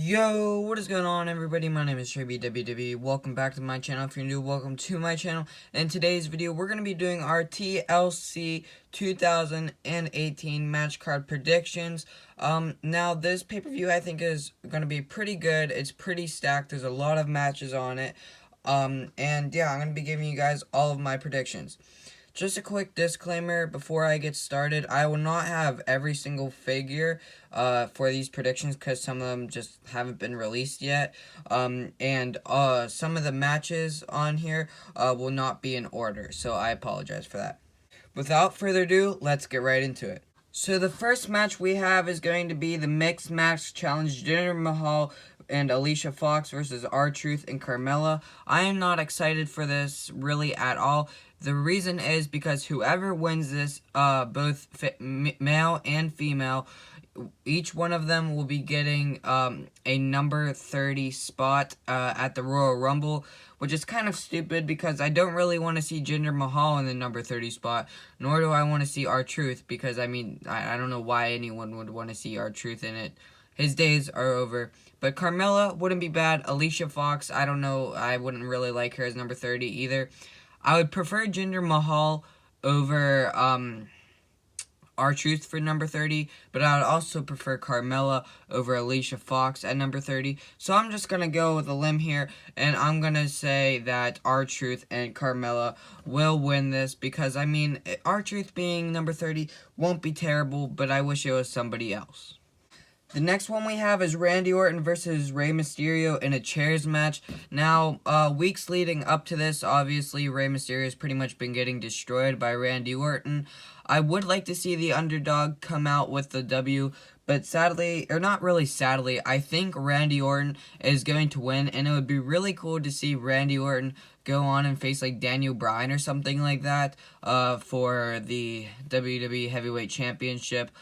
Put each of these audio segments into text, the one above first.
Yo, what is going on, everybody? My name is TreyBwwe. Welcome back to my channel. If you're new, welcome to my channel. In today's video, we're going to be doing our TLC 2018 match card predictions. Now this pay-per-view I think is going to be pretty good. It's pretty stacked. There's a lot of matches on it. And yeah, I'm going to be giving you guys all of my predictions. Just a quick disclaimer before I get started, I will not have every single figure for these predictions because some of them just haven't been released yet. And some of the matches on here will not be in order, so I apologize for that. Without further ado, let's get right into it. So the first match we have is going to be the Mixed Match Challenge, Jinder Mahal and Alicia Fox versus R-Truth and Carmella. I am not excited for this really at all. The reason is because whoever wins this, both male and female, each one of them will be getting a number 30 spot at the Royal Rumble, which is kind of stupid because I don't really want to see Jinder Mahal in the number 30 spot, nor do I want to see R-Truth because, I mean, I don't know why anyone would want to see R-Truth in it. His days are over. But Carmella wouldn't be bad. Alicia Fox, I don't know. I wouldn't really like her as number 30 either. I would prefer Jinder Mahal over R-Truth for number 30, but I would also prefer Carmella over Alicia Fox at number 30. So I'm just going to go with a limb here, and I'm going to say that R-Truth and Carmella will win this because, I mean, R-Truth being number 30 won't be terrible, but I wish it was somebody else. The next one we have is Randy Orton versus Rey Mysterio in a chairs match. Now, weeks leading up to this, obviously, Rey Mysterio has pretty much been getting destroyed by Randy Orton. I would like to see the underdog come out with the W, but sadly, or not really sadly, I think Randy Orton is going to win, and it would be really cool to see Randy Orton go on and face like Daniel Bryan or something like that for the WWE Heavyweight Championship.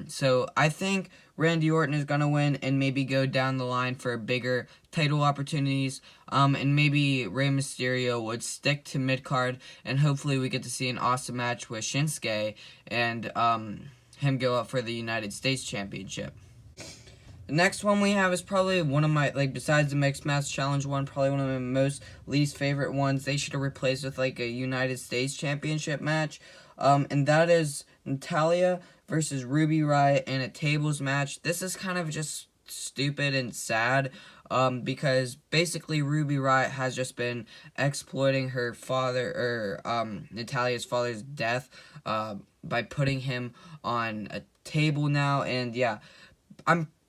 So I think Randy Orton is going to win and maybe go down the line for bigger title opportunities. And maybe Rey Mysterio would stick to mid-card, and hopefully we get to see an awesome match with Shinsuke and him go up for the United States Championship. The next one we have is probably one of my, like, besides the Mixed Match Challenge one, probably one of my most least favorite ones. They should have replaced with, like, a United States Championship match. And that is Natalya versus Ruby Riott in a tables match. This is kind of just stupid and sad because basically Ruby Riott has just been exploiting her father, or Natalya's father's death by putting him on a table now. And yeah,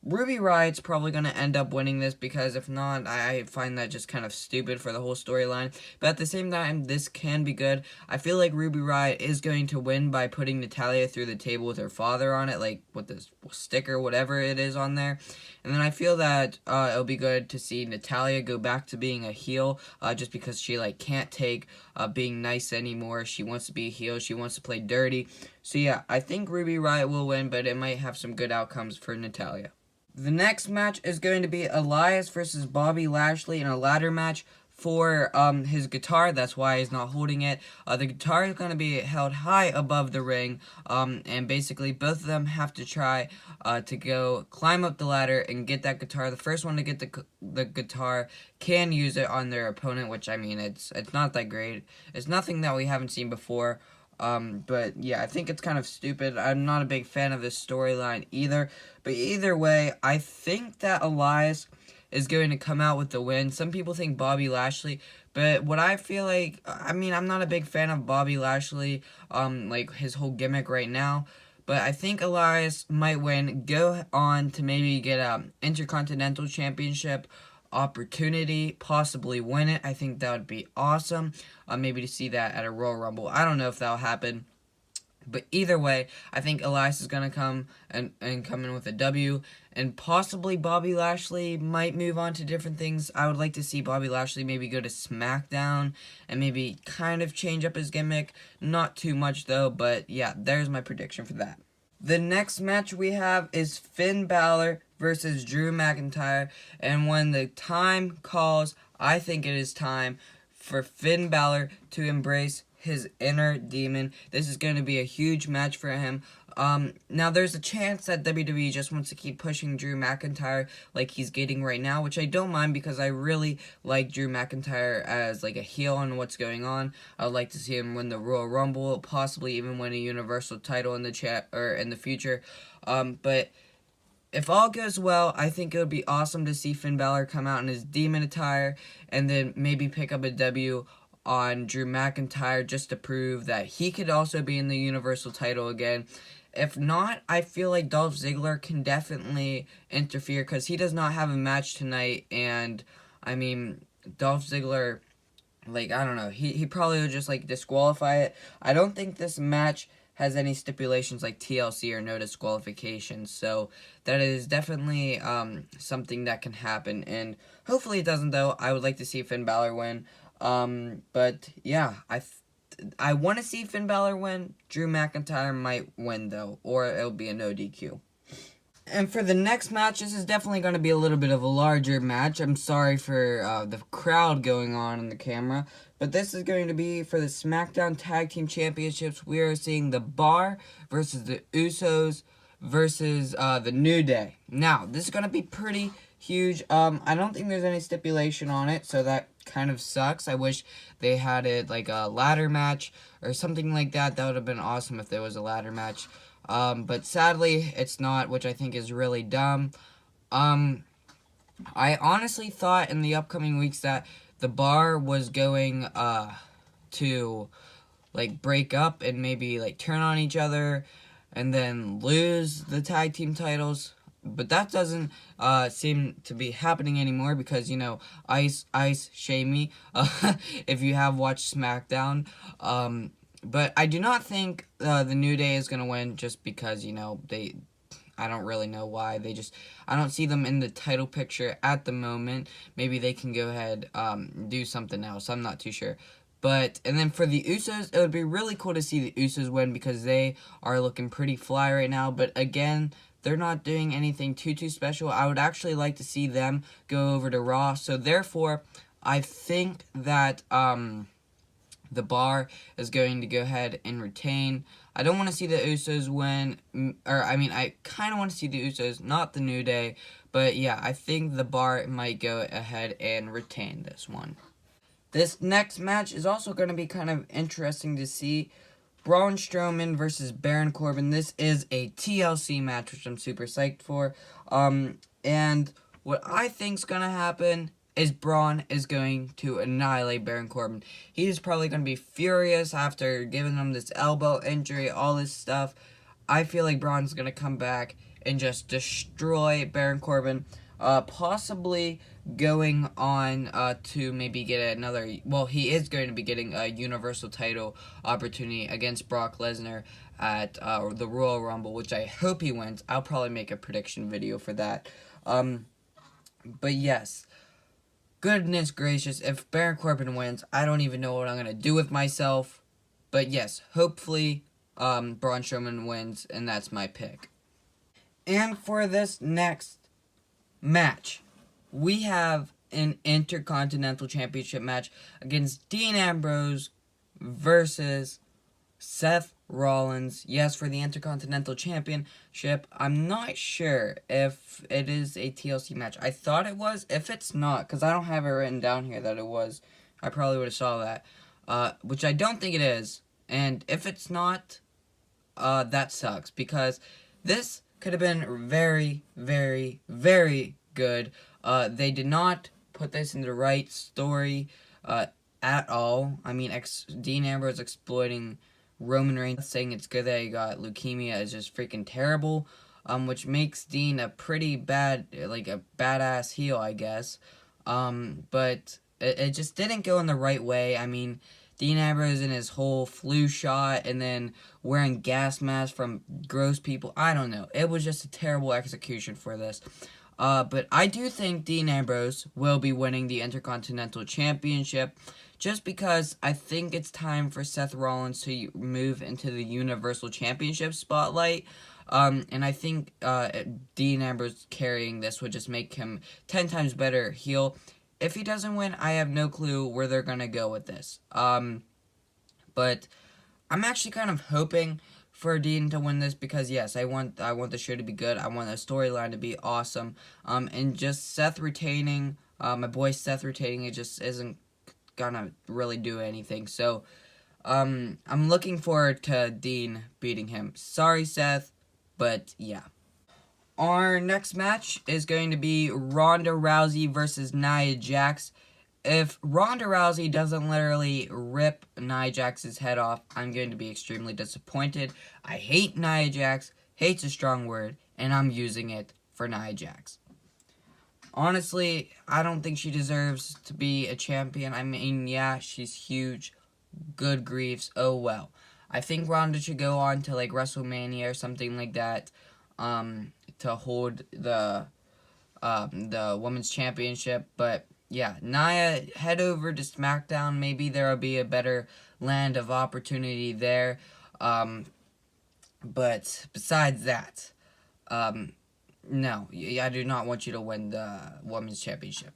Ruby Riott's probably going to end up winning this because if not, I find that just kind of stupid for the whole storyline. But at the same time, this can be good. I feel like Ruby Riott is going to win by putting Natalya through the table with her father on it, like with this sticker, whatever it is on there. And then I feel that it'll be good to see Natalya go back to being a heel just because she like can't take being nice anymore. She wants to be a heel. She wants to play dirty. So yeah, I think Ruby Riott will win, but it might have some good outcomes for Natalya. The next match is going to be Elias versus Bobby Lashley in a ladder match for his guitar. That's why he's not holding it. The guitar is going to be held high above the ring, and basically both of them have to try to go climb up the ladder and get that guitar. The first one to get the guitar can use it on their opponent, which, I mean, it's not that great. It's nothing that we haven't seen before. But yeah, I think it's kind of stupid. I'm not a big fan of this storyline either. But either way, I think that Elias is going to come out with the win. Some people think Bobby Lashley, but what I feel like, I mean, I'm not a big fan of Bobby Lashley, like his whole gimmick right now. But I think Elias might win, go on to maybe get a Intercontinental Championship opportunity, possibly win it. I think that would be awesome. Maybe to see that at a Royal Rumble. I don't know if that'll happen. But either way, I think Elias is going to come and come in with a W. And possibly Bobby Lashley might move on to different things. I would like to see Bobby Lashley maybe go to SmackDown and maybe kind of change up his gimmick. Not too much though, but yeah, there's my prediction for that. The next match we have is Finn Balor versus Drew McIntyre. And when the time calls, I think it is time for Finn Balor to embrace his inner demon. This is going to be a huge match for him. Now there's a chance that WWE just wants to keep pushing Drew McIntyre like he's getting right now, which I don't mind because I really like Drew McIntyre as like a heel and what's going on. I would like to see him win the Royal Rumble, possibly even win a Universal title in the future. But if all goes well, I think it would be awesome to see Finn Balor come out in his demon attire and then maybe pick up a W on Drew McIntyre just to prove that he could also be in the Universal title again. If not, I feel like Dolph Ziggler can definitely interfere because he does not have a match tonight. And, I mean, Dolph Ziggler, like, I don't know, he probably would just, like, disqualify it. I don't think this match has any stipulations like TLC or no disqualifications. So, that is definitely something that can happen. And hopefully it doesn't, though. I would like to see Finn Balor win. But, yeah, I want to see Finn Balor win. Drew McIntyre might win, though, or it'll be a no DQ. And for the next match, this is definitely going to be a little bit of a larger match. I'm sorry for the crowd going on in the camera. But this is going to be for the SmackDown Tag Team Championships. We are seeing the Bar versus the Usos versus the New Day. Now, this is going to be pretty huge. I don't think there's any stipulation on it, so that kind of sucks. I wish they had it like a ladder match or something like that. That would have been awesome if there was a ladder match. But sadly, it's not, which I think is really dumb. I honestly thought in the upcoming weeks that the Bar was going to like break up and maybe like turn on each other and then lose the tag team titles. But that doesn't seem to be happening anymore because, you know, Ice Shamey, if you have watched SmackDown. But I do not think the New Day is going to win just because, you know, I don't really know why. I don't see them in the title picture at the moment. Maybe they can go ahead do something else. I'm not too sure. And then for the Usos, it would be really cool to see the Usos win because they are looking pretty fly right now. But again, they're not doing anything too special. I would actually like to see them go over to Raw. So therefore, I think that the Bar is going to go ahead and retain. I don't want to see the Usos win, I kind of want to see the Usos, not the New Day. But yeah, I think the Bar might go ahead and retain this one. This next match is also going to be kind of interesting to see. Braun Strowman versus Baron Corbin. This is a TLC match, which I'm super psyched for. And what I think's going to happen is Braun is going to annihilate Baron Corbin. He's probably going to be furious after giving him this elbow injury, all this stuff. I feel like Braun's going to come back and just destroy Baron Corbin. Possibly going on to maybe get another, well, he is going to be getting a Universal title opportunity against Brock Lesnar at the Royal Rumble, which I hope he wins. I'll probably make a prediction video for that. But yes, goodness gracious, if Baron Corbin wins, I don't even know what I'm going to do with myself. But yes, hopefully Braun Strowman wins, and that's my pick. And for this next match, we have an Intercontinental Championship match against Dean Ambrose versus Seth Rollins. Yes, for the Intercontinental Championship. I'm not sure if it is a TLC match. I thought it was. If it's not, because I don't have it written down here that it was, I probably would have saw that. Which I don't think it is. And if it's not, that sucks. Because this could have been very, very, very good. They did not put this in the right story at all. I mean, Dean Ambrose exploiting Roman Reigns, saying it's good that he got leukemia is just freaking terrible, which makes Dean a pretty bad, like a badass heel, I guess. But it just didn't go in the right way. I mean, Dean Ambrose in his whole flu shot and then wearing gas masks from gross people. I don't know. It was just a terrible execution for this. But I do think Dean Ambrose will be winning the Intercontinental Championship just because I think it's time for Seth Rollins to move into the Universal Championship spotlight. And I think Dean Ambrose carrying this would just make him 10 times better heel. If he doesn't win, I have no clue where they're going to go with this. But I'm actually kind of hoping for Dean to win this because, yes, I want the show to be good. I want the storyline to be awesome. And just Seth retaining, my boy Seth retaining, it just isn't gonna really do anything. So, I'm looking forward to Dean beating him. Sorry, Seth, but yeah. Our next match is going to be Ronda Rousey versus Nia Jax. If Ronda Rousey doesn't literally rip Nia Jax's head off, I'm going to be extremely disappointed. I hate Nia Jax. Hate's a strong word, and I'm using it for Nia Jax. Honestly, I don't think she deserves to be a champion. I mean, yeah, she's huge. Good griefs. Oh, well. I think Ronda should go on to, like, WrestleMania or something like that, to hold the women's championship. But yeah, Nia, head over to SmackDown. Maybe there will be a better land of opportunity there. But besides that, no, I do not want you to win the women's championship.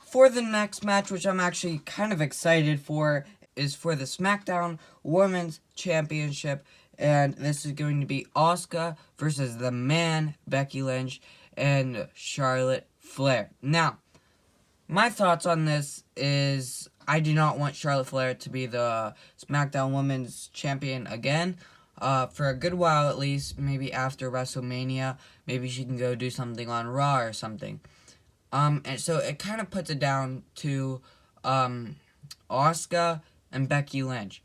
For the next match, which I'm actually kind of excited for, is for the SmackDown Women's Championship. And this is going to be Asuka versus the man, Becky Lynch, and Charlotte Flair. Now, my thoughts on this is I do not want Charlotte Flair to be the SmackDown Women's Champion again. For a good while at least, maybe after WrestleMania, maybe she can go do something on Raw or something. And so it kind of puts it down to Asuka and Becky Lynch.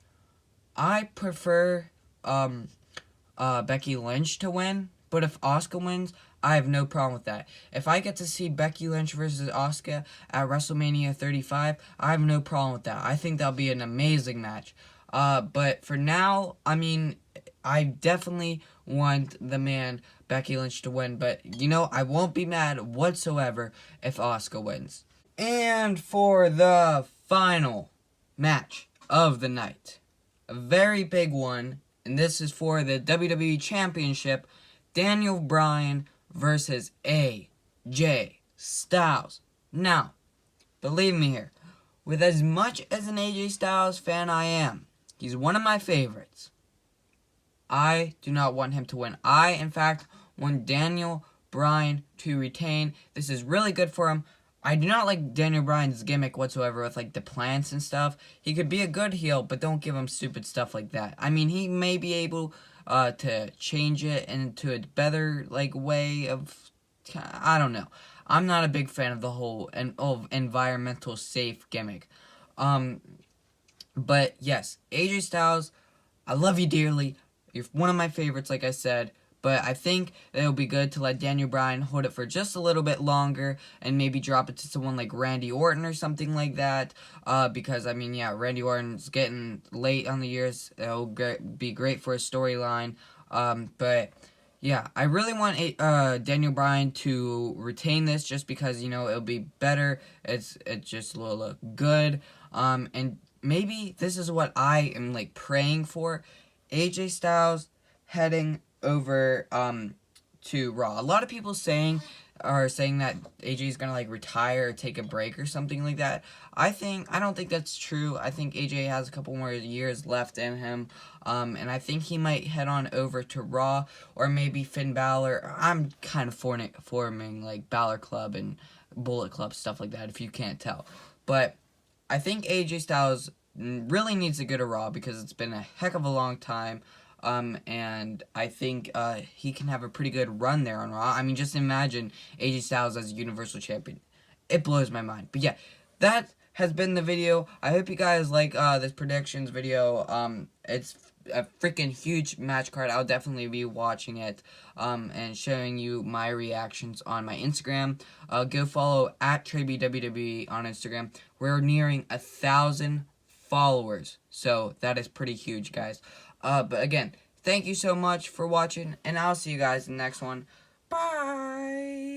I prefer Becky Lynch to win, but if Asuka wins, I have no problem with that. If I get to see Becky Lynch versus Asuka at WrestleMania 35, I have no problem with that. I think that'll be an amazing match. But for now, I mean, I definitely want the man, Becky Lynch, to win. But, you know, I won't be mad whatsoever if Asuka wins. And for the final match of the night, a very big one, and this is for the WWE Championship, Daniel Bryan versus AJ Styles. Now, believe me here, with as much as an AJ Styles fan I am, he's one of my favorites. I do not want him to win. I, in fact, want Daniel Bryan to retain. This is really good for him. I do not like Daniel Bryan's gimmick whatsoever with, like, the plants and stuff. He could be a good heel, but don't give him stupid stuff like that. I mean, he may be able to change it into a better, like, way of... I don't know. I'm not a big fan of the whole environmental safe gimmick. But, yes, AJ Styles, I love you dearly. You're one of my favorites, like I said. But I think it'll be good to let Daniel Bryan hold it for just a little bit longer and maybe drop it to someone like Randy Orton or something like that. Because, I mean, yeah, Randy Orton's getting late on the years. It'll be great for a storyline. But, yeah, I really want Daniel Bryan to retain this just because, you know, it'll be better. It just will look good. And maybe this is what I am, like, praying for. AJ Styles heading over to Raw. A lot of people are saying that AJ is gonna, like, retire or take a break or something like that. I don't think that's true. I think AJ has a couple more years left in him, and I think he might head on over to Raw, or maybe Finn Balor. I'm kind of forming like Balor Club and Bullet Club, stuff like that, if you can't tell. But I think AJ Styles really needs to go to Raw because it's been a heck of a long time. And I think he can have a pretty good run there on Raw. I mean, just imagine AJ Styles as a Universal Champion. It blows my mind. But yeah, that has been the video. I hope you guys like this predictions video. It's a freaking huge match card. I'll definitely be watching it and showing you my reactions on my Instagram. Go follow at TreyBwwe on Instagram. We're nearing 1,000 followers, so that is pretty huge, guys. But again, thank you so much for watching, and I'll see you guys in the next one. Bye!